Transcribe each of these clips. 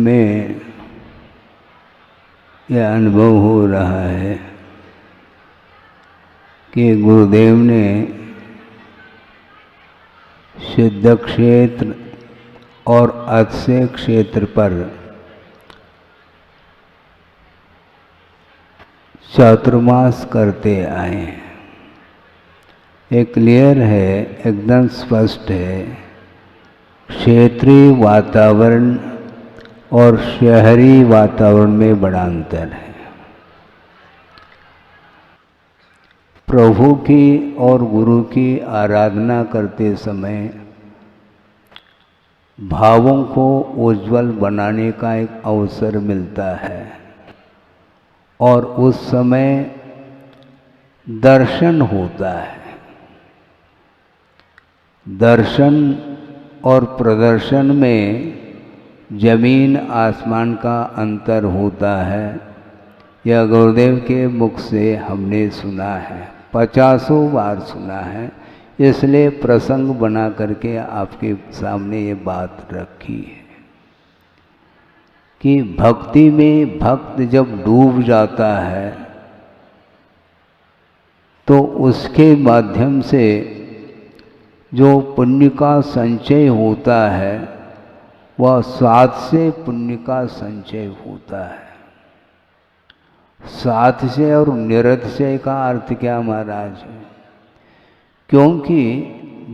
हमें यह अनुभव हो रहा है कि गुरुदेव ने सिद्ध क्षेत्र और अक्षय क्षेत्र पर चातुर्मास करते आए हैं। ये क्लियर है, एकदम स्पष्ट है। क्षेत्रीय वातावरण और शहरी वातावरण में बड़ा अंतर है। प्रभु की और गुरु की आराधना करते समय भावों को उज्जवल बनाने का एक अवसर मिलता है और उस समय दर्शन होता है। दर्शन और प्रदर्शन में जमीन आसमान का अंतर होता है। यह गुरुदेव के मुख से हमने सुना है, 50 बार सुना है, इसलिए प्रसंग बना करके आपके सामने ये बात रखी है कि भक्ति में भक्त जब डूब जाता है तो उसके माध्यम से जो पुण्य का संचय होता है वह साथ से पुण्य का संचय होता है। साथ से और निरतिशय का अर्थ क्या महाराज? क्योंकि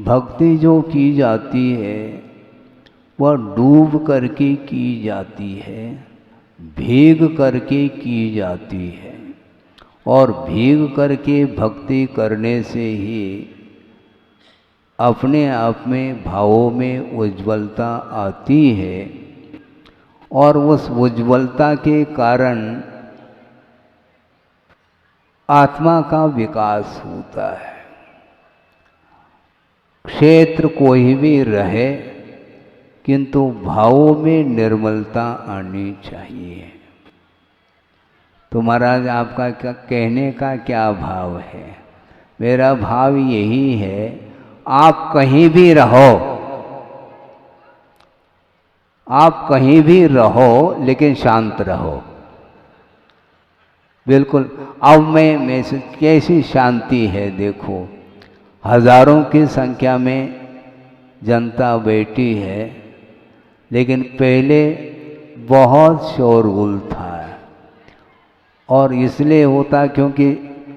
भक्ति जो की जाती है वह डूब करके की जाती है, भीग करके की जाती है, और भीग करके भक्ति करने से ही अपने आप में भावों में उज्ज्वलता आती है और उस उज्ज्वलता के कारण आत्मा का विकास होता है। क्षेत्र कोई भी रहे किंतु भावों में निर्मलता आनी चाहिए। तो महाराज आपका कहने का क्या भाव है? मेरा भाव यही है, आप कहीं भी रहो, आप कहीं भी रहो लेकिन शांत रहो। बिल्कुल। अब में से कैसी शांति है देखो, हजारों की संख्या में जनता बैठी है, लेकिन पहले बहुत शोरगुल था और इसलिए होता क्योंकि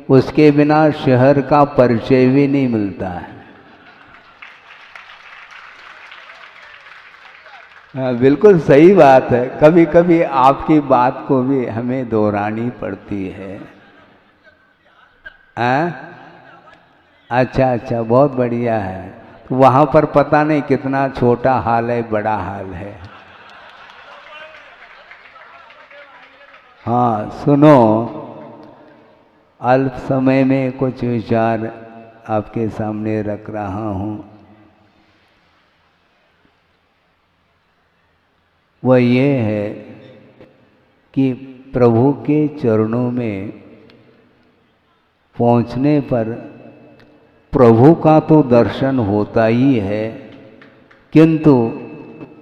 उसके बिना शहर का परिचय भी नहीं मिलता है। बिल्कुल सही बात है। कभी कभी आपकी बात को भी हमें दोहरानी पड़ती है। अच्छा अच्छा, बहुत बढ़िया है। तो वहाँ पर पता नहीं कितना छोटा हाल है, बड़ा हाल है। हाँ सुनो, अल्प समय में कुछ विचार आपके सामने रख रहा हूँ। वह ये है कि प्रभु के चरणों में पहुँचने पर प्रभु का तो दर्शन होता ही है, किंतु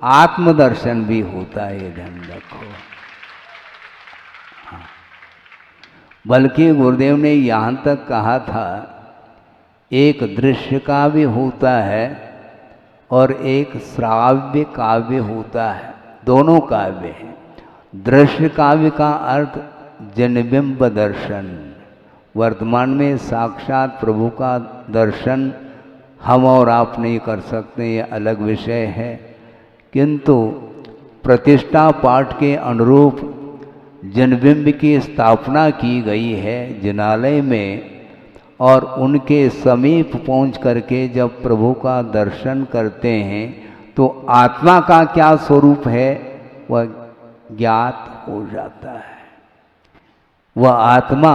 आत्मदर्शन भी होता है, ध्यान रखो। हाँ। बल्कि गुरुदेव ने यहाँ तक कहा था, एक दृश्य काव्य होता है और एक श्राव्य काव्य होता है, दोनों काव्य हैं। दृश्य काव्य का अर्थ जनबिंब दर्शन, वर्तमान में साक्षात प्रभु का दर्शन हम और आप नहीं कर सकते, ये अलग विषय है, किंतु प्रतिष्ठा पाठ के अनुरूप जनबिंब की स्थापना की गई है जिनालय में, और उनके समीप पहुंच करके जब प्रभु का दर्शन करते हैं तो आत्मा का क्या स्वरूप है वह ज्ञात हो जाता है। वह आत्मा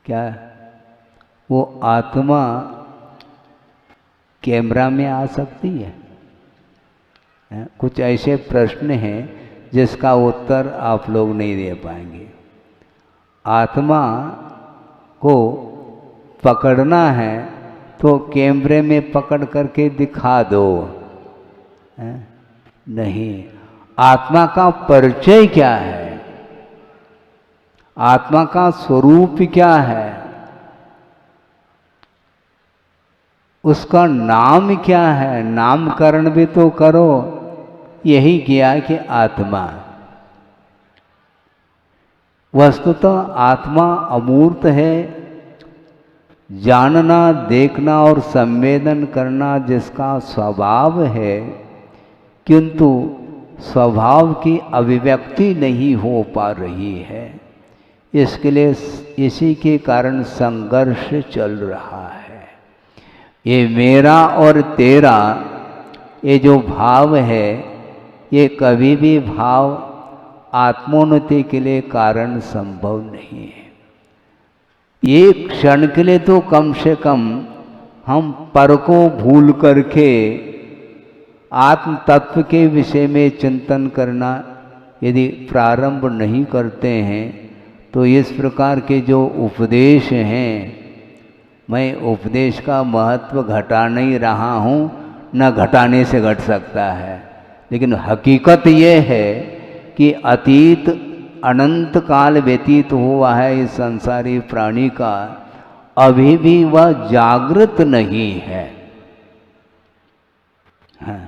क्या, वो आत्मा कैमरा में आ सकती है? कुछ ऐसे प्रश्न हैं जिसका उत्तर आप लोग नहीं दे पाएंगे। आत्मा को पकड़ना है तो कैमरे में पकड़ करके दिखा दो, है? नहीं। आत्मा का परिचय क्या है? आत्मा का स्वरूप क्या है? उसका नाम क्या है? नामकरण भी तो करो। यही किया कि आत्मा। वस्तुतः आत्मा अमूर्त है। जानना, देखना और संवेदन करना जिसका स्वभाव है, किंतु स्वभाव की अभिव्यक्ति नहीं हो पा रही है। इसके लिए इसी के कारण संघर्ष चल रहा है। ये मेरा और तेरा ये जो भाव है, ये कभी भी भाव आत्मोन्नति के लिए कारण संभव नहीं है। एक क्षण के लिए तो कम से कम हम पर को भूल करके आत्म तत्व के विषय में चिंतन करना यदि प्रारंभ नहीं करते हैं, तो इस प्रकार के जो उपदेश हैं, मैं उपदेश का महत्व घटा नहीं रहा हूँ, न घटाने से घट सकता है, लेकिन हकीकत ये है कि अतीत अनंत काल व्यतीत हुआ है इस संसारी प्राणी का, अभी भी वह जागृत नहीं है। हाँ,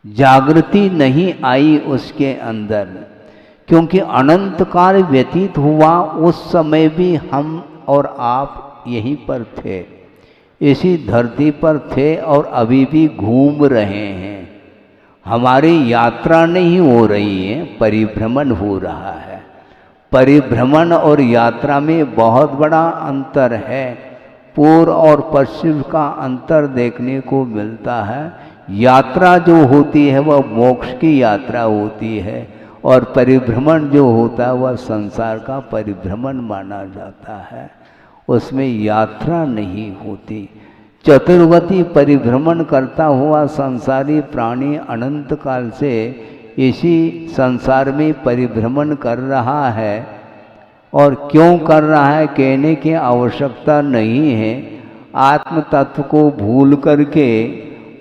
जागृति नहीं आई उसके अंदर, क्योंकि अनंत काल व्यतीत हुआ। उस समय भी हम और आप यहीं पर थे, इसी धरती पर थे और अभी भी घूम रहे हैं। हमारी यात्रा नहीं हो रही है, परिभ्रमण हो रहा है। परिभ्रमण और यात्रा में बहुत बड़ा अंतर है। पूर्व और पश्चिम का अंतर देखने को मिलता है। यात्रा जो होती है वह मोक्ष की यात्रा होती है, और परिभ्रमण जो होता है वह संसार का परिभ्रमण माना जाता है। उसमें यात्रा नहीं होती। चतुर्गति परिभ्रमण करता हुआ संसारी प्राणी अनंत काल से इसी संसार में परिभ्रमण कर रहा है। और क्यों कर रहा है कहने की आवश्यकता नहीं है। आत्म तत्व को भूल करके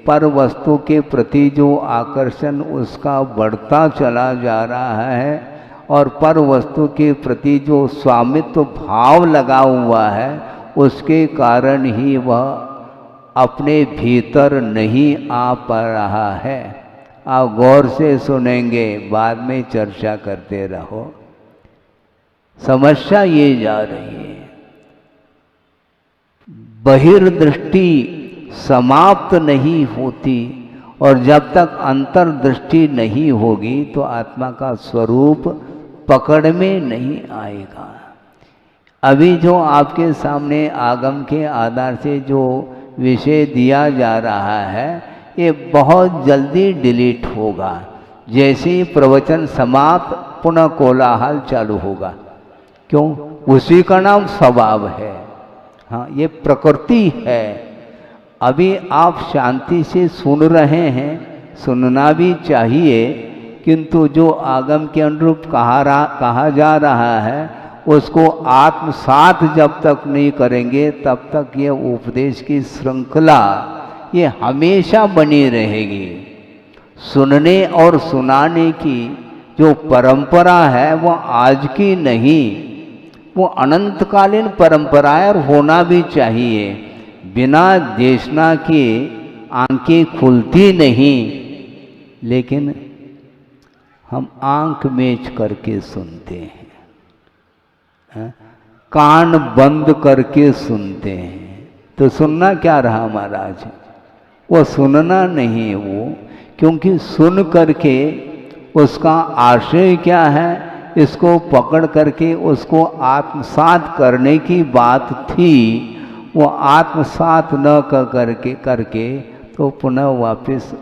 पर वस्तु के प्रति जो आकर्षण उसका बढ़ता चला जा रहा है, और पर वस्तु के प्रति जो स्वामित्व भाव लगा हुआ है, उसके कारण ही वह अपने भीतर नहीं आ पा रहा है। आप गौर से सुनेंगे, बाद में चर्चा करते रहो। समस्या ये जा रही है, बहिर्दृष्टि समाप्त नहीं होती, और जब तक अंतर्दृष्टि नहीं होगी तो आत्मा का स्वरूप पकड़ में नहीं आएगा। अभी जो आपके सामने आगम के आधार से जो विषय दिया जा रहा है, ये बहुत जल्दी डिलीट होगा। जैसे ही प्रवचन समाप्त, पुनः कोलाहल चालू होगा। क्यों? उसी का नाम स्वभाव है। हाँ, ये प्रकृति है। अभी आप शांति से सुन रहे हैं, सुनना भी चाहिए, किंतु जो आगम के अनुरूप कहा जा रहा है, उसको आत्मसात जब तक नहीं करेंगे, तब तक ये उपदेश की श्रृंखला ये हमेशा बनी रहेगी। सुनने और सुनाने की जो परंपरा है वो आज की नहीं, वो अनंतकालीन परंपरा है, और होना भी चाहिए। बिना देशना के आंखें खुलती नहीं, लेकिन हम आंख मेच करके सुनते हैं, कान बंद करके सुनते हैं। तो सुनना क्या रहा महाराज? वो सुनना नहीं है वो, क्योंकि सुन करके उसका आशय क्या है, इसको पकड़ करके उसको आत्मसात करने की बात थी। वो आत्मसात न करके तो पुनः वापस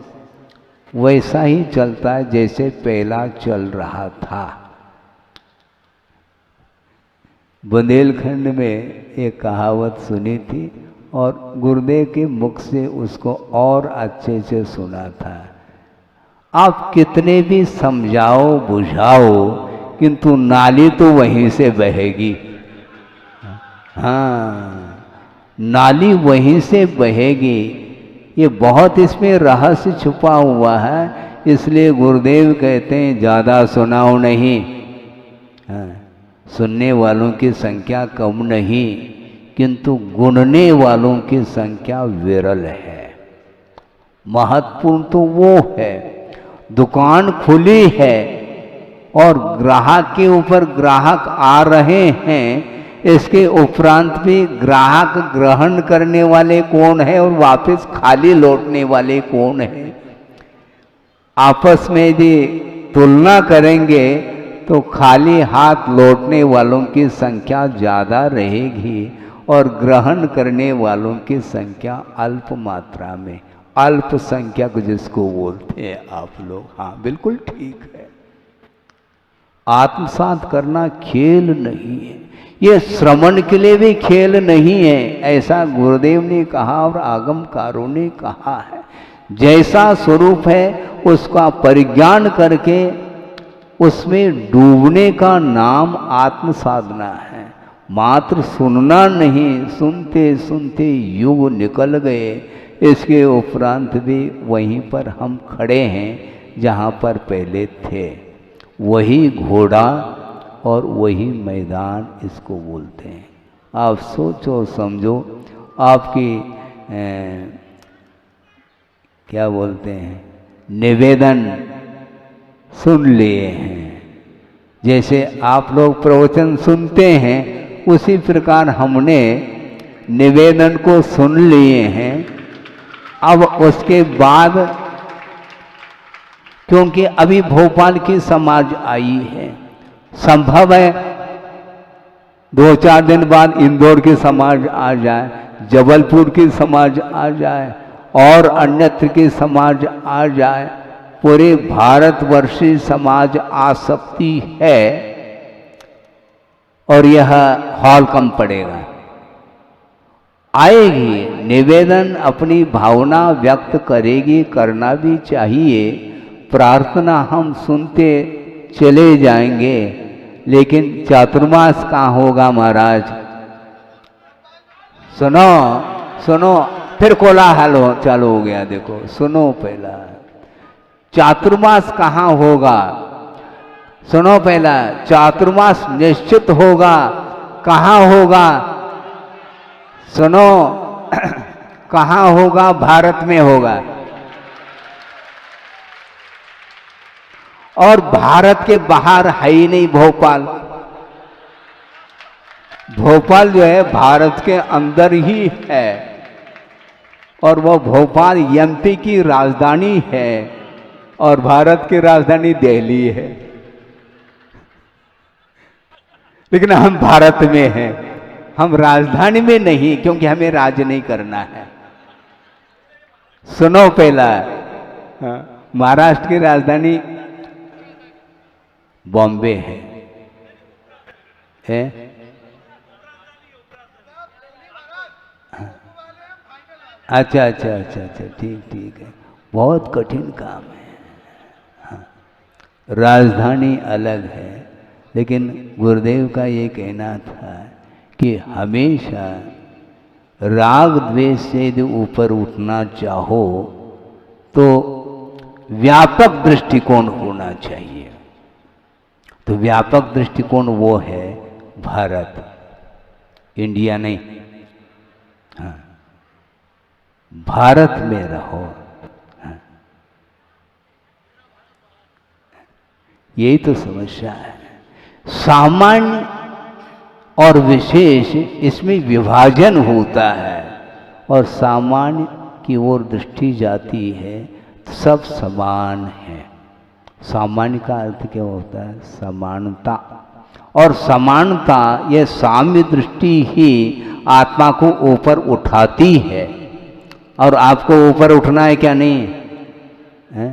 वैसा ही चलता है जैसे पहला चल रहा था। बुंदेलखंड में एक कहावत सुनी थी, और गुरुदेव के मुख से उसको और अच्छे से सुना था। आप कितने भी समझाओ बुझाओ, किंतु नाली तो वहीं से बहेगी। हाँ, नाली वहीं से बहेगी। ये बहुत इसमें रहस्य छुपा हुआ है, इसलिए गुरुदेव कहते हैं ज़्यादा सुनाओ नहीं। हाँ, सुनने वालों की संख्या कम नहीं, किंतु गुणने वालों की संख्या विरल है। महत्वपूर्ण तो वो है, दुकान खुली है और ग्राहक के ऊपर ग्राहक आ रहे हैं, इसके उपरांत भी ग्राहक ग्रहण करने वाले कौन है और वापस खाली लौटने वाले कौन है। आपस में यदि तुलना करेंगे तो खाली हाथ लौटने वालों की संख्या ज़्यादा रहेगी और ग्रहण करने वालों की संख्या अल्प मात्रा में, अल्पसंख्यक जिसको बोलते हैं आप लोग। हाँ बिल्कुल ठीक है। आत्मसात करना खेल नहीं है, ये श्रवण के लिए भी खेल नहीं है, ऐसा गुरुदेव ने कहा और आगमकारों ने कहा है। जैसा स्वरूप है उसका परिज्ञान करके उसमें डूबने का नाम आत्म साधना है, मात्र सुनना नहीं। सुनते सुनते युग निकल गए, इसके उपरांत भी वहीं पर हम खड़े हैं जहाँ पर पहले थे। वही घोड़ा और वही मैदान इसको बोलते हैं। आप सोचो समझो, आपकी क्या बोलते हैं, निवेदन सुन लिए हैं। जैसे आप लोग प्रवचन सुनते हैं उसी प्रकार हमने निवेदन को सुन लिए हैं। अब उसके बाद क्योंकि अभी भोपाल की समाज आई है, संभव है 2-4 दिन बाद इंदौर की समाज आ जाए, जबलपुर की समाज आ जाए और अन्यत्र की समाज आ जाए। पूरे भारतवर्षीय समाज आ सकती है और यह हॉल कम पड़ेगा, आएगी। निवेदन अपनी भावना व्यक्त करेगी, करना भी चाहिए। प्रार्थना हम सुनते चले जाएंगे, लेकिन चातुर्मास कहाँ होगा महाराज? सुनो सुनो, फिर कोलाहल चालू हो गया। देखो सुनो, पहला चातुर्मास कहाँ होगा? सुनो, पहला चातुर्मास निश्चित होगा, कहाँ होगा? सुनो कहाँ होगा? भारत में होगा। और भारत के बाहर है ही नहीं भोपाल। भोपाल जो है भारत के अंदर ही है, और वह भोपाल एमपी की राजधानी है और भारत की राजधानी दिल्ली है। लेकिन हम भारत में हैं, हम राजधानी में नहीं, क्योंकि हमें राज नहीं करना है। सुनो, पहला महाराष्ट्र की राजधानी बॉम्बे है? अच्छा अच्छा अच्छा अच्छा, ठीक ठीक है। बहुत कठिन काम है। हाँ, राजधानी अलग है, लेकिन गुरुदेव का ये कहना था कि हमेशा राग द्वेष से यदि ऊपर उठना चाहो तो व्यापक दृष्टिकोण होना चाहिए। तो व्यापक दृष्टिकोण वो है भारत, इंडिया नहीं। हाँ, भारत में रहो। हाँ, यही तो समस्या है। सामान्य और विशेष इसमें विभाजन होता है, और सामान्य की ओर दृष्टि जाती है तो सब समान है। सामान्य का अर्थ क्या होता है? समानता। और समानता, यह साम्य दृष्टि ही आत्मा को ऊपर उठाती है। और आपको ऊपर उठना है क्या? नहीं है?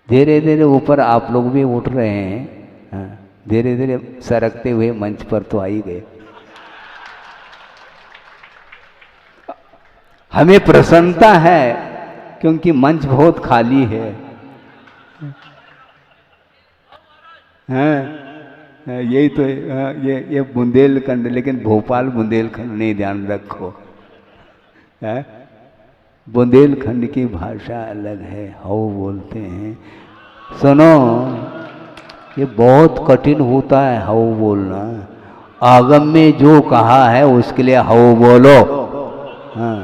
धीरे धीरे ऊपर आप लोग भी उठ रहे हैं। धीरे धीरे सरकते हुए मंच पर तो आ ही गए। हमें प्रसन्नता है क्योंकि मंच बहुत खाली है। यही तो ये बुंदेलखंड, लेकिन भोपाल बुंदेलखंड नहीं, ध्यान रखो। बुंदेलखंड की भाषा अलग है, हाउ बोलते हैं। सुनो, ये बहुत कठिन होता है हाउ बोलना। आगम में जो कहा है उसके लिए हाउ बोलो। हाँ,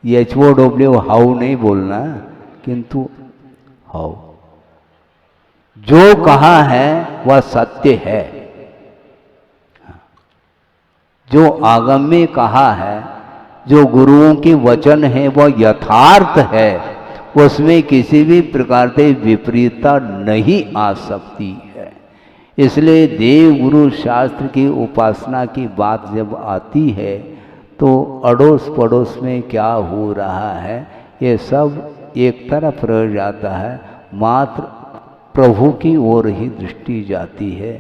HOW हाउ नहीं बोलना, किंतु हाउ जो कहा है वह सत्य है। जो आगम में कहा है, जो गुरुओं के वचन है, वह यथार्थ है, उसमें किसी भी प्रकार से विपरीतता नहीं आ सकती है। इसलिए देव गुरु शास्त्र की उपासना की बात जब आती है तो अड़ोस पड़ोस में क्या हो रहा है ये सब एक तरफ रह जाता है, मात्र प्रभु की ओर ही दृष्टि जाती है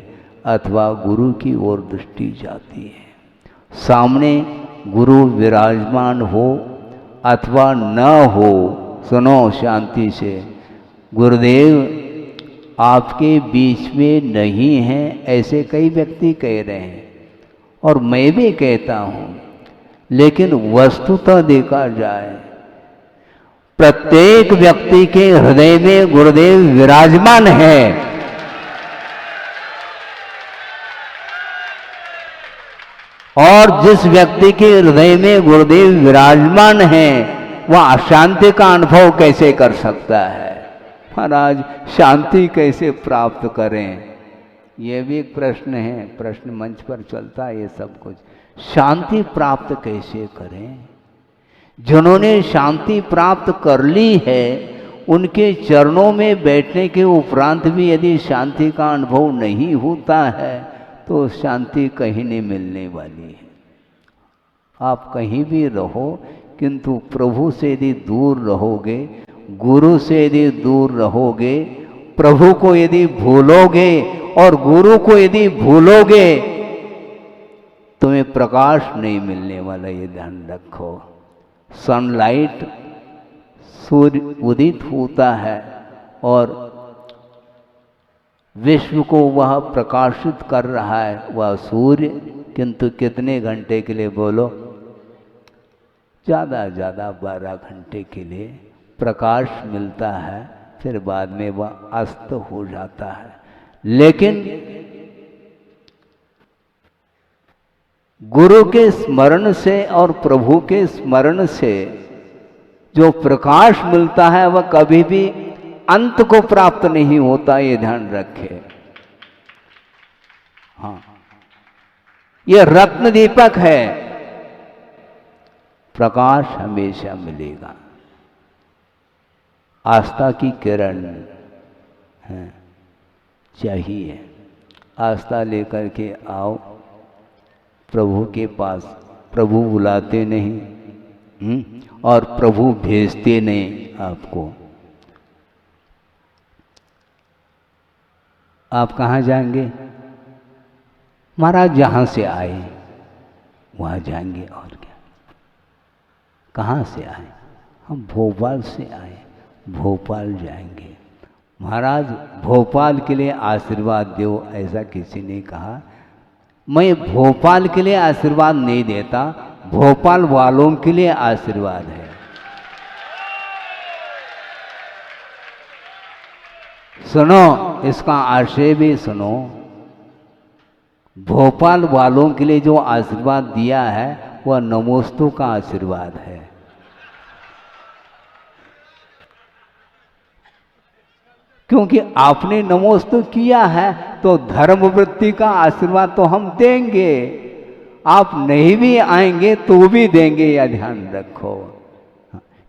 अथवा गुरु की ओर दृष्टि जाती है। सामने गुरु विराजमान हो अथवा न हो, सुनो शांति से, गुरुदेव आपके बीच में नहीं हैं ऐसे कई व्यक्ति कह रहे हैं और मैं भी कहता हूँ, लेकिन वस्तुतः देखा जाए प्रत्येक व्यक्ति के हृदय में गुरुदेव विराजमान है। और जिस व्यक्ति के हृदय में गुरुदेव विराजमान है वह अशांति का अनुभव कैसे कर सकता है? महाराज, शांति कैसे प्राप्त करें? यह भी एक प्रश्न है, प्रश्न मंच पर चलता है ये सब कुछ। शांति प्राप्त कैसे करें? जिन्होंने शांति प्राप्त कर ली है उनके चरणों में बैठने के उपरांत भी यदि शांति का अनुभव नहीं होता है तो शांति कहीं नहीं मिलने वाली है। आप कहीं भी रहो, किंतु प्रभु से यदि दूर रहोगे, गुरु से यदि दूर रहोगे, प्रभु को यदि भूलोगे और गुरु को यदि भूलोगे, तुम्हें प्रकाश नहीं मिलने वाला, ये ध्यान रखो। सनलाइट, सूर्य उदित होता है और विश्व को वह प्रकाशित कर रहा है वह सूर्य, किंतु कितने घंटे के लिए बोलो? ज़्यादा 12 घंटे के लिए प्रकाश मिलता है, फिर बाद में वह अस्त हो जाता है। लेकिन गुरु के स्मरण से और प्रभु के स्मरण से जो प्रकाश मिलता है वह कभी भी अंत को प्राप्त नहीं होता, ये ध्यान रखे। हाँ, यह रत्न दीपक है, प्रकाश हमेशा मिलेगा। आस्था की किरण है चाहिए, आस्था लेकर के आओ प्रभु के पास। प्रभु बुलाते नहीं और प्रभु भेजते नहीं आपको। आप कहाँ जाएंगे? महाराज जहाँ से आए वहाँ जाएंगे, और क्या। कहाँ से आए? हम भोपाल से आए, भोपाल जाएंगे। महाराज भोपाल के लिए आशीर्वाद दो, ऐसा किसी ने कहा। मैं भोपाल के लिए आशीर्वाद नहीं देता, भोपाल वालों के लिए आशीर्वाद है। सुनो, इसका आशय भी सुनो। भोपाल वालों के लिए जो आशीर्वाद दिया है वह नमोस्तु का आशीर्वाद है। क्योंकि आपने नमोस्तु किया है तो धर्मवृत्ति का आशीर्वाद तो हम देंगे। आप नहीं भी आएंगे तो भी देंगे, यह ध्यान रखो।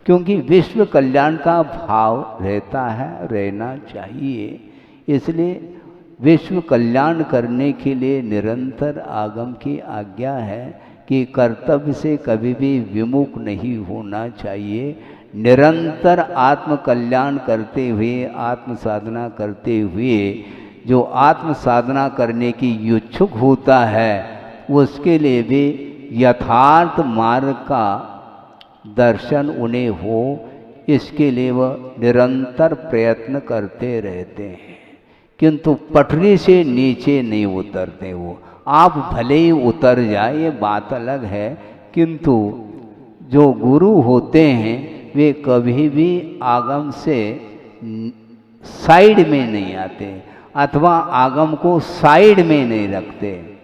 क्योंकि विश्व कल्याण का भाव रहता है, रहना चाहिए। इसलिए विश्व कल्याण करने के लिए निरंतर आगम की आज्ञा है कि कर्तव्य से कभी भी विमुख नहीं होना चाहिए। निरंतर आत्म कल्याण करते हुए, आत्म साधना करते हुए जो आत्म साधना करने की इच्छुक होता है उसके लिए भी यथार्थ मार्ग का दर्शन उन्हें हो, इसके लिए वह निरंतर प्रयत्न करते रहते हैं। किंतु पटरी से नीचे नहीं उतरते वो। आप भले ही उतर जाए, ये बात अलग है, किंतु जो गुरु होते हैं वे कभी भी आगम से साइड में नहीं आते अथवा आगम को साइड में नहीं रखते।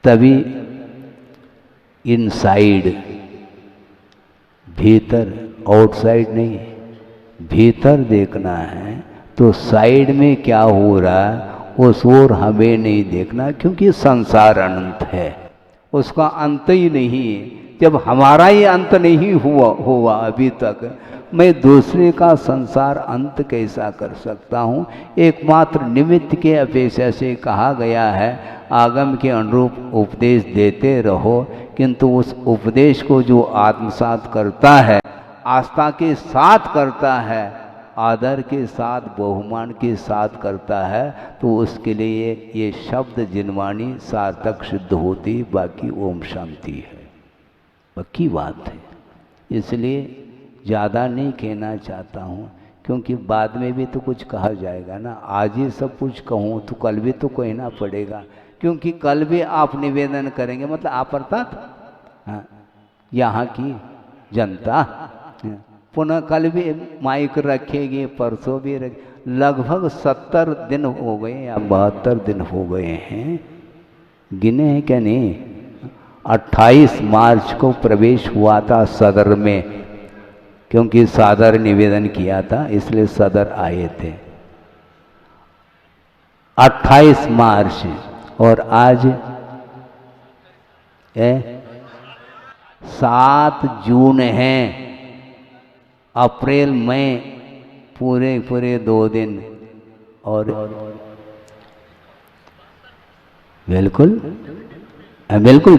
तभी इनसाइड, भीतर, आउटसाइड नहीं, भीतर देखना है तो साइड में क्या हो रहा है उस ओर हमें नहीं देखना, क्योंकि संसार अनंत है, उसका अंत ही नहीं है। जब हमारा ही अंत नहीं हुआ अभी तक, मैं दूसरे का संसार अंत कैसा कर सकता हूँ। एकमात्र निमित्त के अपेक्षा से कहा गया है आगम के अनुरूप उपदेश देते रहो, किंतु उस उपदेश को जो आत्मसात करता है, आस्था के साथ करता है, आदर के साथ, बहुमान के साथ करता है, तो उसके लिए ये शब्द जिनवाणी सार्थक सिद्ध होती। बाकी ओम शांति है, पक्की बात है। इसलिए ज़्यादा नहीं कहना चाहता हूँ, क्योंकि बाद में भी तो कुछ कहा जाएगा ना। आज ही सब कुछ कहूँ तो कल भी तो कहना पड़ेगा, क्योंकि कल भी आप निवेदन करेंगे, मतलब आप अर्थात हाँ, यहाँ की जनता पुनः कल भी माइक रखेगी, परसों भी रख, लगभग 70 दिन हो गए या 72 दिन हो गए हैं, गिने हैं क्या नहीं। 28 मार्च को प्रवेश हुआ था सदर में, क्योंकि सादर निवेदन किया था इसलिए सदर आए थे। 28 मार्च और आज 7 जून है। अप्रैल मई पूरे 2 दिन और बिल्कुल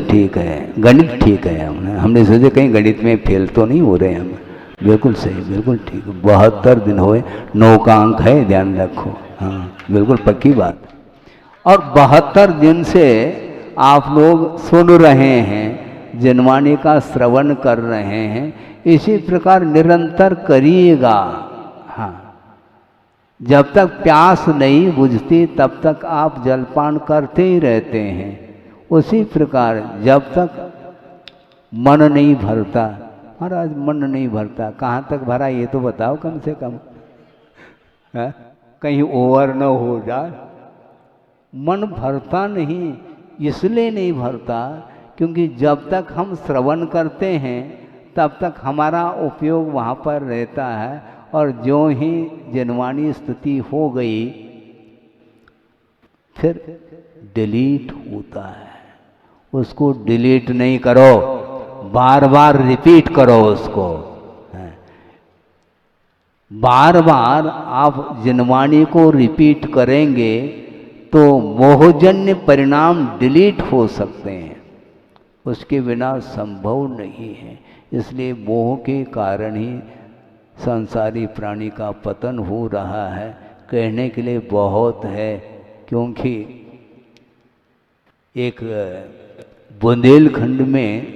ठीक है, गणित ठीक है। हमने सोचे कहीं गणित में फेल तो नहीं हो रहे हम। बिल्कुल सही, बिल्कुल ठीक। 72 दिन हुए, 9 का अंक है, ध्यान रखो। हाँ, बिल्कुल पक्की बात। और 72 दिन से आप लोग सुन रहे हैं, जिनवाणी का श्रवण कर रहे हैं, इसी प्रकार निरंतर करिएगा। हाँ, जब तक प्यास नहीं बुझती तब तक आप जलपान करते ही रहते हैं। उसी प्रकार जब तक मन नहीं भरता, महाराज मन नहीं भरता, कहाँ तक भरा ये तो बताओ कम से कम, है? कहीं ओवर न हो जाए। मन भरता नहीं, इसलिए नहीं भरता क्योंकि जब तक हम श्रवण करते हैं तब तक हमारा उपयोग वहाँ पर रहता है, और जो ही जिनवाणी स्तुति हो गई फिर डिलीट होता है। उसको डिलीट नहीं करो, बार बार रिपीट करो उसको। बार बार आप जिनवाणी को रिपीट करेंगे तो मोहजन्य परिणाम डिलीट हो सकते हैं, उसके बिना संभव नहीं है। इसलिए मोह के कारण ही संसारी प्राणी का पतन हो रहा है। कहने के लिए बहुत है, क्योंकि एक बुंदेलखंड में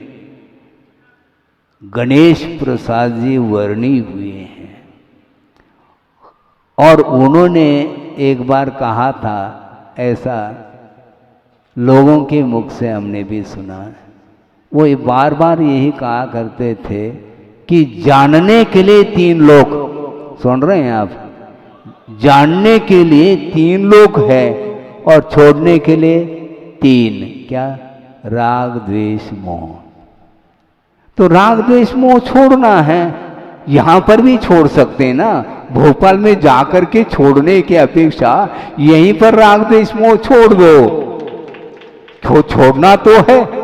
गणेश प्रसाद जी वर्णी हुए हैं, और उन्होंने एक बार कहा था, ऐसा लोगों के मुख से हमने भी सुना, वो बार बार यही कहा करते थे कि जानने के लिए 3 लोग, सुन रहे हैं आप, जानने के लिए 3 लोग हैं और छोड़ने के लिए 3, क्या? राग द्वेष मोह। तो राग द्वेष मोह छोड़ना है, यहां पर भी छोड़ सकते हैं ना। भोपाल में जाकर के छोड़ने की अपेक्षा यहीं पर राग द्वेष मोह छोड़ दो, छोड़ना तो है।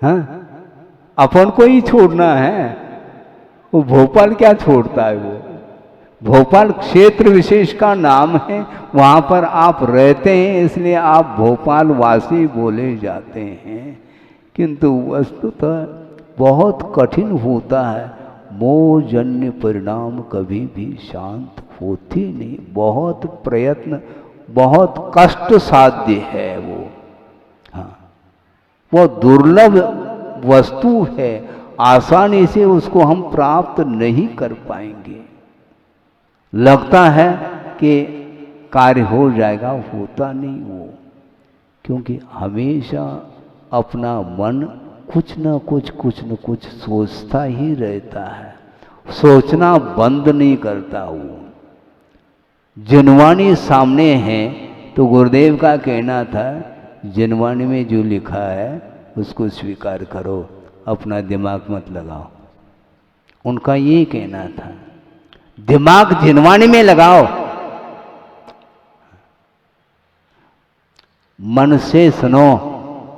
हाँ? अपन को ही छोड़ना है, वो भोपाल क्या छोड़ता है। वो भोपाल क्षेत्र विशेष का नाम है, वहां पर आप रहते हैं इसलिए आप भोपाल वासी बोले जाते हैं, किंतु वस्तुतः बहुत कठिन होता है। मोहजन्य परिणाम कभी भी शांत होती नहीं, बहुत प्रयत्न, बहुत कष्ट साध्य है वो। हाँ, वो दुर्लभ वस्तु है, आसानी से उसको हम प्राप्त नहीं कर पाएंगे। लगता है कि कार्य हो जाएगा, होता नहीं वो, क्योंकि हमेशा अपना मन कुछ न कुछ सोचता ही रहता है, सोचना बंद नहीं करता। वो जिनवाणी सामने है तो गुरुदेव का कहना था जिनवाणी में जो लिखा है उसको स्वीकार करो, अपना दिमाग मत लगाओ। उनका ये कहना था, दिमाग जिनवाणी में लगाओ, मन से सुनो,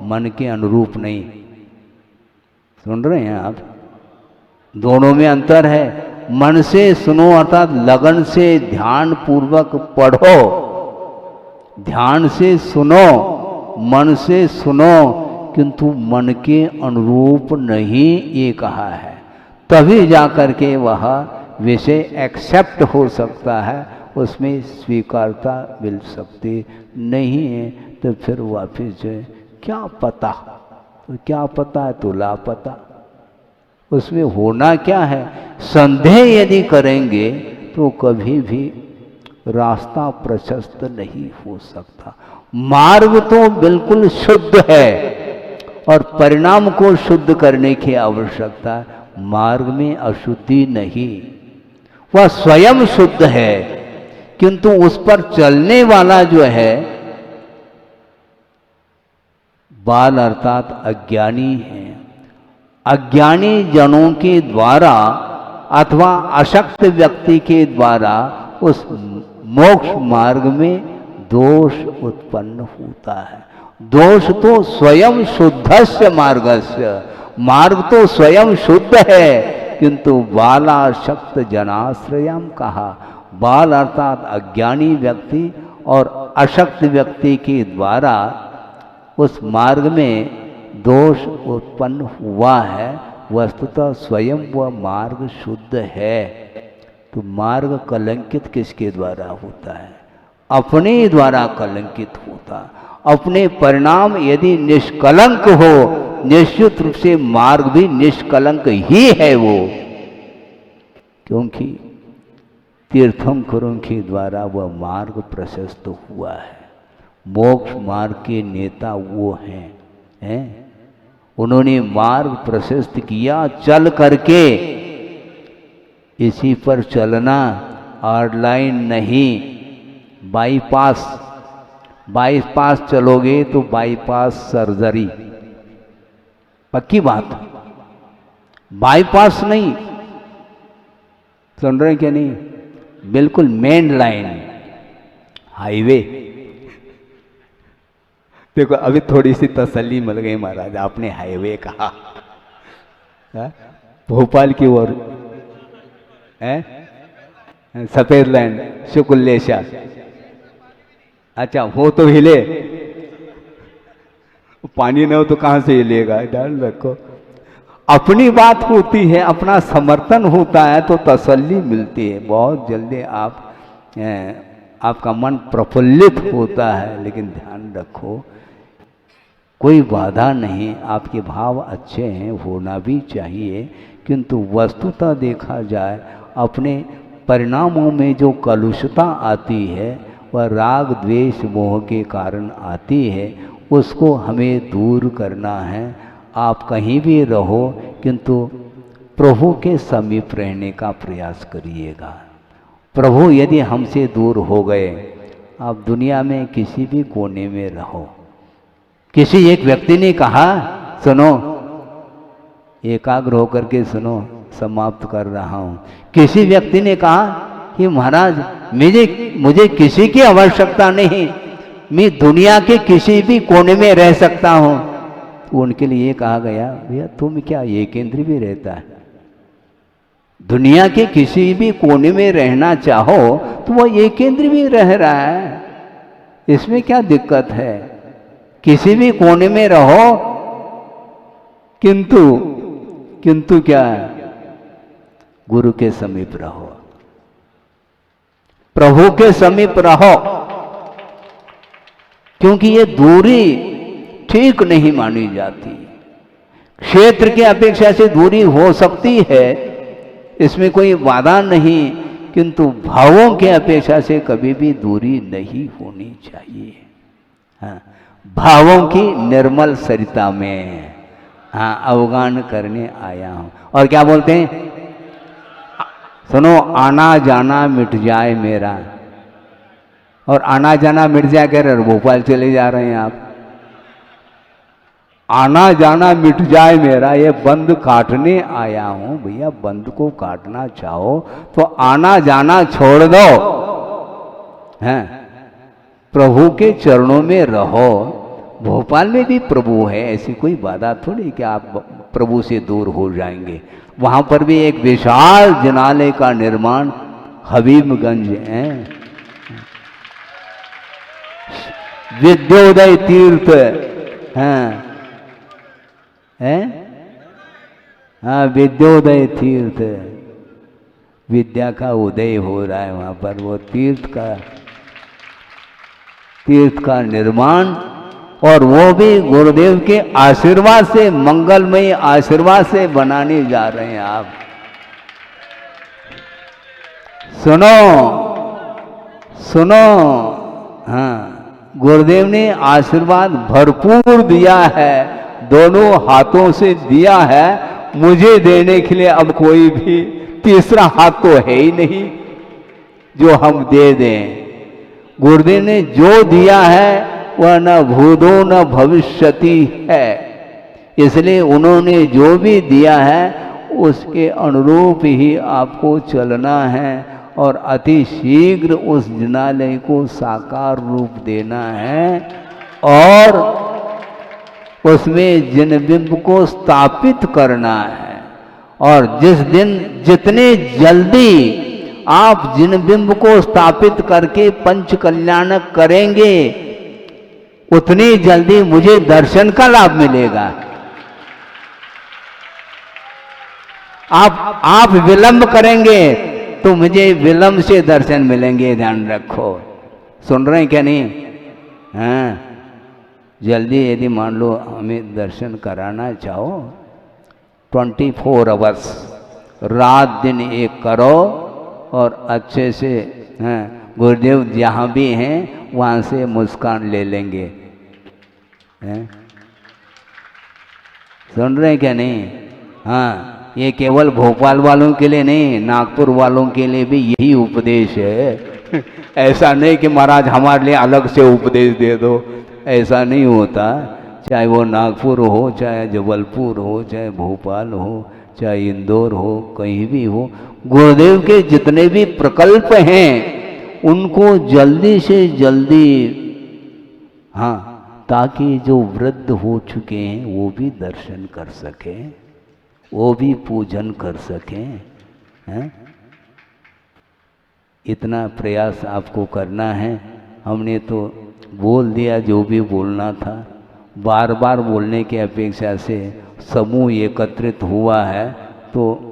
मन के अनुरूप नहीं। सुन रहे हैं आप? दोनों में अंतर है। मन से सुनो अर्थात लगन से ध्यान पूर्वक पढ़ो, ध्यान से सुनो, मन से सुनो, किंतु मन के अनुरूप नहीं, ये कहा है। तभी जाकर के वह विषय एक्सेप्ट हो सकता है, उसमें स्वीकारता मिल सकती नहीं है। तो फिर वापिस जो है क्या पता, तो क्या पता है तो लापता, उसमें होना क्या है। संदेह यदि करेंगे तो कभी भी रास्ता प्रशस्त नहीं हो सकता। मार्ग तो बिल्कुल शुद्ध है और परिणाम को शुद्ध करने की आवश्यकता है। मार्ग में अशुद्धि नहीं, वह स्वयं शुद्ध है, किंतु उस पर चलने वाला जो है बाल अर्थात अज्ञानी है। अज्ञानी जनों के द्वारा अथवा अशक्त व्यक्ति के द्वारा उस मोक्ष मार्ग में दोष उत्पन्न होता है। दोष तो स्वयं शुद्धस्य मार्गस्य, मार्ग तो स्वयं शुद्ध है, किंतु बालाशक्त जनाश्रयम कहा। बाल अर्थात अज्ञानी व्यक्ति और अशक्त व्यक्ति के द्वारा उस मार्ग में दोष उत्पन्न हुआ है। वस्तुतः स्वयं वह मार्ग शुद्ध है। तो मार्ग कलंकित किसके द्वारा होता है? अपने द्वारा कलंकित होता। अपने परिणाम यदि निष्कलंक हो, निश्चित रूप से मार्ग भी निष्कलंक ही है वो, क्योंकि तीर्थंकरों के द्वारा वह मार्ग प्रशस्त हुआ है। मोक्ष मार्ग के नेता वो हैं, उन्होंने मार्ग प्रशस्त किया। चल करके इसी पर चलना, ऑनलाइन नहीं, बाईपास। बाईपास चलोगे तो बाईपास सर्जरी, पक्की बात। बाईपास नहीं, सुन रहे क्या? नहीं, बिल्कुल मेन लाइन, हाईवे। देखो अभी थोड़ी सी तसल्ली मिल गई महाराज, आपने हाईवे कहा। भोपाल की ओर सफेद लैंड, शुक्लेशा। अच्छा, वो तो हिले, पानी न हो तो कहां से हिलेगा? ध्यान रखो, अपनी बात होती है, अपना समर्थन होता है तो तसल्ली मिलती है। बहुत जल्दी आपका मन प्रफुल्लित होता है। लेकिन ध्यान रखो, कोई बाधा नहीं, आपके भाव अच्छे हैं, होना भी चाहिए, किंतु वस्तुतः देखा जाए अपने परिणामों में जो कलुषता आती है वह राग द्वेष मोह के कारण आती है। उसको हमें दूर करना है। आप कहीं भी रहो, किंतु प्रभु के समीप रहने का प्रयास करिएगा। प्रभु यदि हमसे दूर हो गए, आप दुनिया में किसी भी कोने में रहो। किसी एक व्यक्ति ने कहा, सुनो, एकाग्र होकर के सुनो, समाप्त कर रहा हूं। किसी व्यक्ति ने कहा कि महाराज मुझे किसी की आवश्यकता नहीं, मैं दुनिया के किसी भी कोने में रह सकता हूं। तो उनके लिए ये कहा गया, भैया तुम क्या एक इंद्रिय भी रहता है? दुनिया के किसी भी कोने में रहना चाहो तो वह एक इंद्रिय भी रह रहा है, इसमें क्या दिक्कत है? किसी भी कोने में रहो, किंतु क्या है? गुरु के समीप रहो, प्रभु के समीप रहो, क्योंकि ये दूरी ठीक नहीं मानी जाती। क्षेत्र की अपेक्षा से दूरी हो सकती है, इसमें कोई बाधा नहीं, किंतु भावों के अपेक्षा से कभी भी दूरी नहीं होनी चाहिए। हाँ, भावों की निर्मल सरिता में, हाँ, अवगान करने आया हूँ। और क्या बोलते हैं, सुनो, आना जाना मिट जाए मेरा, और आना जाना मिट जाए कह रहे, भोपाल चले जा रहे हैं आप। आना जाना मिट जाए मेरा, ये बंद काटने आया हूं। भैया बंद को काटना चाहो तो आना जाना छोड़ दो, हैं, प्रभु के चरणों में रहो। भोपाल में भी प्रभु है, ऐसी कोई बाधा थोड़ी कि आप प्रभु से दूर हो जाएंगे। वहां पर भी एक विशाल जिनालय का निर्माण हबीबगंज है, विद्योदय तीर्थ हैं, हैं, हाँ, विद्योदय तीर्थ, विद्या का उदय हो रहा है वहां पर। वो तीर्थ का निर्माण, और वो भी गुरुदेव के आशीर्वाद से, मंगलमय आशीर्वाद से बनाने जा रहे हैं आप। सुनो सुनो, हाँ, गुरुदेव ने आशीर्वाद भरपूर दिया है, दोनों हाथों से दिया है। मुझे देने के लिए अब कोई भी तीसरा हाथ तो है ही नहीं जो हम दे दें। गुरुदेव ने जो दिया है वह न भूतो न भविष्यति है, इसलिए उन्होंने जो भी दिया है उसके अनुरूप ही आपको चलना है, और अति शीघ्र उस जिनालय को साकार रूप देना है, और उसमें जिनबिंब को स्थापित करना है। और जिस दिन, जितने जल्दी आप जिनबिंब को स्थापित करके पंच कल्याणक करेंगे, उतनी जल्दी मुझे दर्शन का लाभ मिलेगा। आप विलंब करेंगे तो मुझे विलंब से दर्शन मिलेंगे, ध्यान रखो। सुन रहे हैं क्या नहीं? हाँ, जल्दी यदि मान लो हमें दर्शन कराना चाहो, 24 आवर्स रात दिन एक करो, और अच्छे से, हाँ, गुरुदेव जहाँ भी हैं वहाँ से मुस्कान ले लेंगे, हैं? सुन रहे हैं क्या नहीं? हाँ, ये केवल भोपाल वालों के लिए नहीं, नागपुर वालों के लिए भी यही उपदेश है। ऐसा नहीं कि महाराज हमारे लिए अलग से उपदेश दे दो, ऐसा नहीं होता। चाहे वो नागपुर हो, चाहे जबलपुर हो, चाहे भोपाल हो, चाहे इंदौर हो, कहीं भी हो, गुरुदेव के जितने भी प्रकल्प हैं उनको जल्दी से जल्दी, हाँ, ताकि जो वृद्ध हो चुके हैं वो भी दर्शन कर सकें, वो भी पूजन कर सकें, हैं? इतना प्रयास आपको करना है। हमने तो बोल दिया जो भी बोलना था, बार बार बोलने की अपेक्षा से समूह एकत्रित हुआ है, तो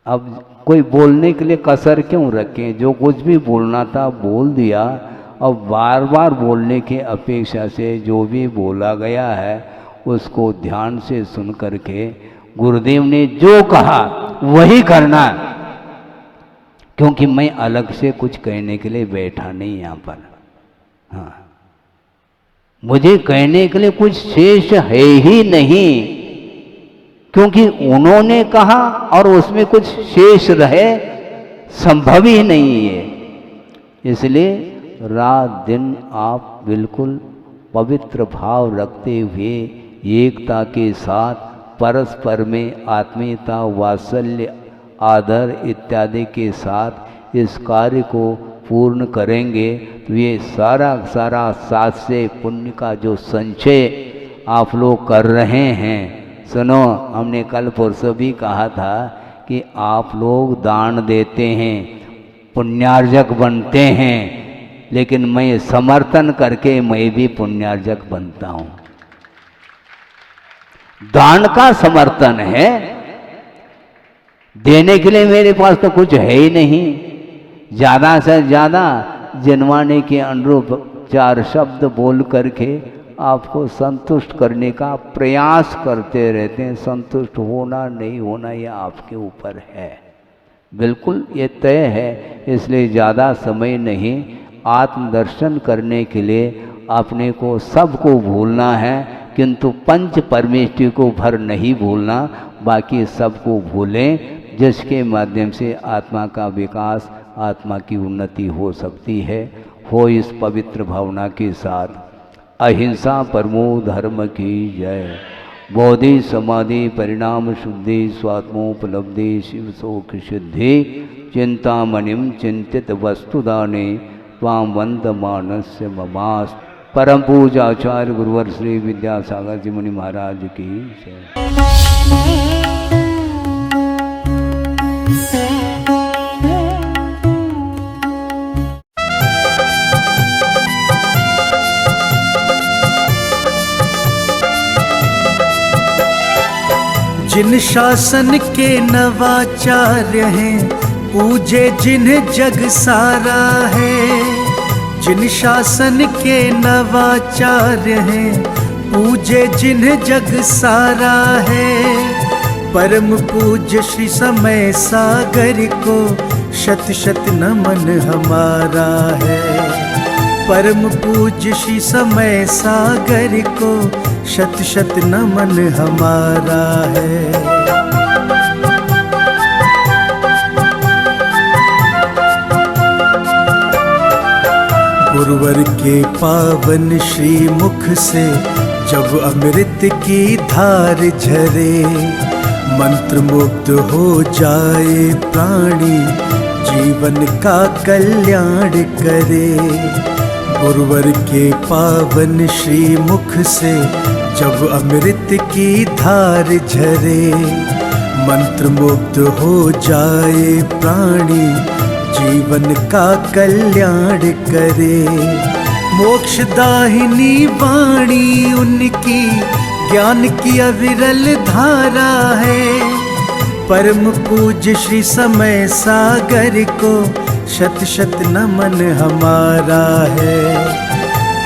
अब कोई बोलने के लिए कसर क्यों रखें? जो कुछ भी बोलना था बोल दिया। अब बार बार बोलने की अपेक्षा से जो भी बोला गया है उसको ध्यान से सुन करके गुरुदेव ने जो कहा वही करना, क्योंकि मैं अलग से कुछ कहने के लिए बैठा नहीं यहाँ पर। हाँ, मुझे कहने के लिए कुछ शेष है ही नहीं, क्योंकि उन्होंने कहा और उसमें कुछ शेष रहे संभव ही नहीं है। इसलिए रात दिन आप बिल्कुल पवित्र भाव रखते हुए एकता के साथ परस्पर में आत्मीयता, वात्सल्य, आदर इत्यादि के साथ इस कार्य को पूर्ण करेंगे तो ये सारा साथ से पुण्य का जो संचय आप लोग कर रहे हैं। सुनो, हमने कल परसों भी कहा था कि आप लोग दान देते हैं, पुण्यार्जक बनते हैं, लेकिन मैं समर्थन करके मैं भी पुण्यार्जक बनता हूँ। दान का समर्थन है, देने के लिए मेरे पास तो कुछ है ही नहीं। ज़्यादा से ज़्यादा जिनवाने के अनुरूप 4 शब्द बोल करके आपको संतुष्ट करने का प्रयास करते रहते हैं। संतुष्ट होना नहीं होना ये आपके ऊपर है, बिल्कुल ये तय है। इसलिए ज़्यादा समय नहीं, आत्मदर्शन करने के लिए अपने को सबको भूलना है, किंतु पंच परमेष्टि को भर नहीं भूलना, बाकी सबको भूलें, जिसके माध्यम से आत्मा का विकास, आत्मा की उन्नति हो सकती है। हो इस पवित्र भावना के साथ। अहिंसा परमो धर्म की जय। बोधि समाधि परिणाम शुद्धि स्वात्मोपलब्धि शिव शोक सिद्धि चिंतामणिम चिंतित वस्तुदाने त्वां वंदमानस्य ममास्त। परम पूज्य आचार्य गुरुवर श्री विद्यासागर जी मुनि महाराज की जय। जिन शासन के नवाचार्य हैं, पूजे जिन्हें जग सारा है। जिन शासन के नवाचार्य हैं, पूजे जिन्हें जग सारा है। परम पूज्य श्री समय सागर को शत शत नमन हमारा है। परम पूज्य श्री समय सागर को शत शत नमन हमारा है। गुरुवर के पावन श्री मुख से जब अमृत की धार झरे, मंत्र मुग्ध हो जाए प्राणी, जीवन का कल्याण करे। गुरुवर के पावन श्री मुख से जब अमृत की धार झरे, मंत्र मुग्ध हो जाए प्राणी, जीवन का कल्याण करे। मोक्षदाहिनी वाणी उनकी ज्ञान की अविरल धारा है। परम पूज्य श्री समय सागर को शत शत नमन हमारा है।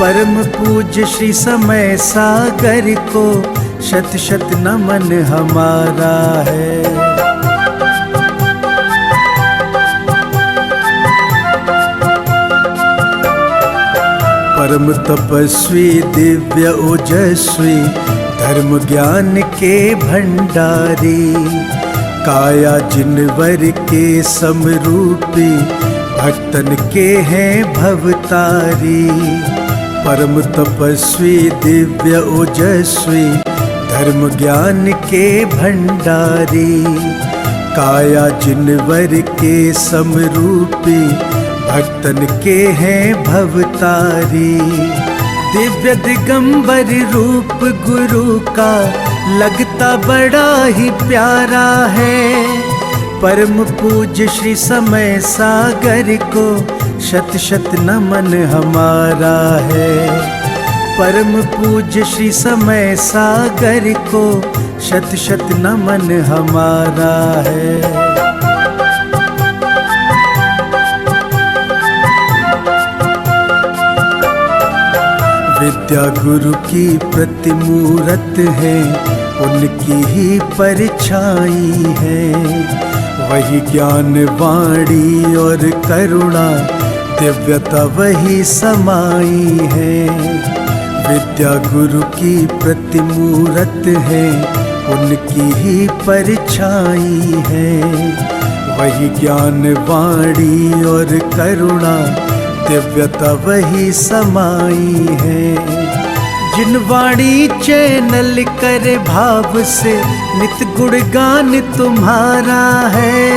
परम पूज्य श्री समय सागर को शत शत नमन हमारा है। परम तपस्वी दिव्य ओजस्वी धर्म ज्ञान के भंडारी, काया जिनवर के समरूपी, भक्तन के हैं भवतारी। परम तपस्वी दिव्य ओजस्वी धर्म ज्ञान के भंडारी, काया जिनवर के समरूपी, भक्तन के हैं भवतारी। दिव्य दिगंबर रूप गुरु का लगता बड़ा ही प्यारा है। परम पूज्य श्री समय सागर को शत शत नमन हमारा है। परम पूज्य श्री समय सागर को शत शत नमन हमारा है। विद्या गुरु की प्रतिमूरत है, उनकी ही परछाई है। वही ज्ञान वाणी और करुणा, दिव्यता वही समाई है। विद्या गुरु की प्रतिमूरत है, उनकी ही परछाई है। वही ज्ञान वाणी और करुणा, दिव्यता वही समाई है। जिन वाणी चैनल करे भाव से, नित गुणगान तुम्हारा है।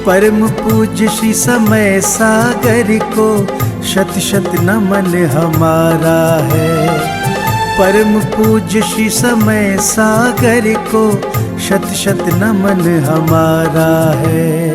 परम पूज्य श्री समय सागर को शत शत नमन हमारा है। परम पूज्य श्री समय सागर को शत शत नमन हमारा है।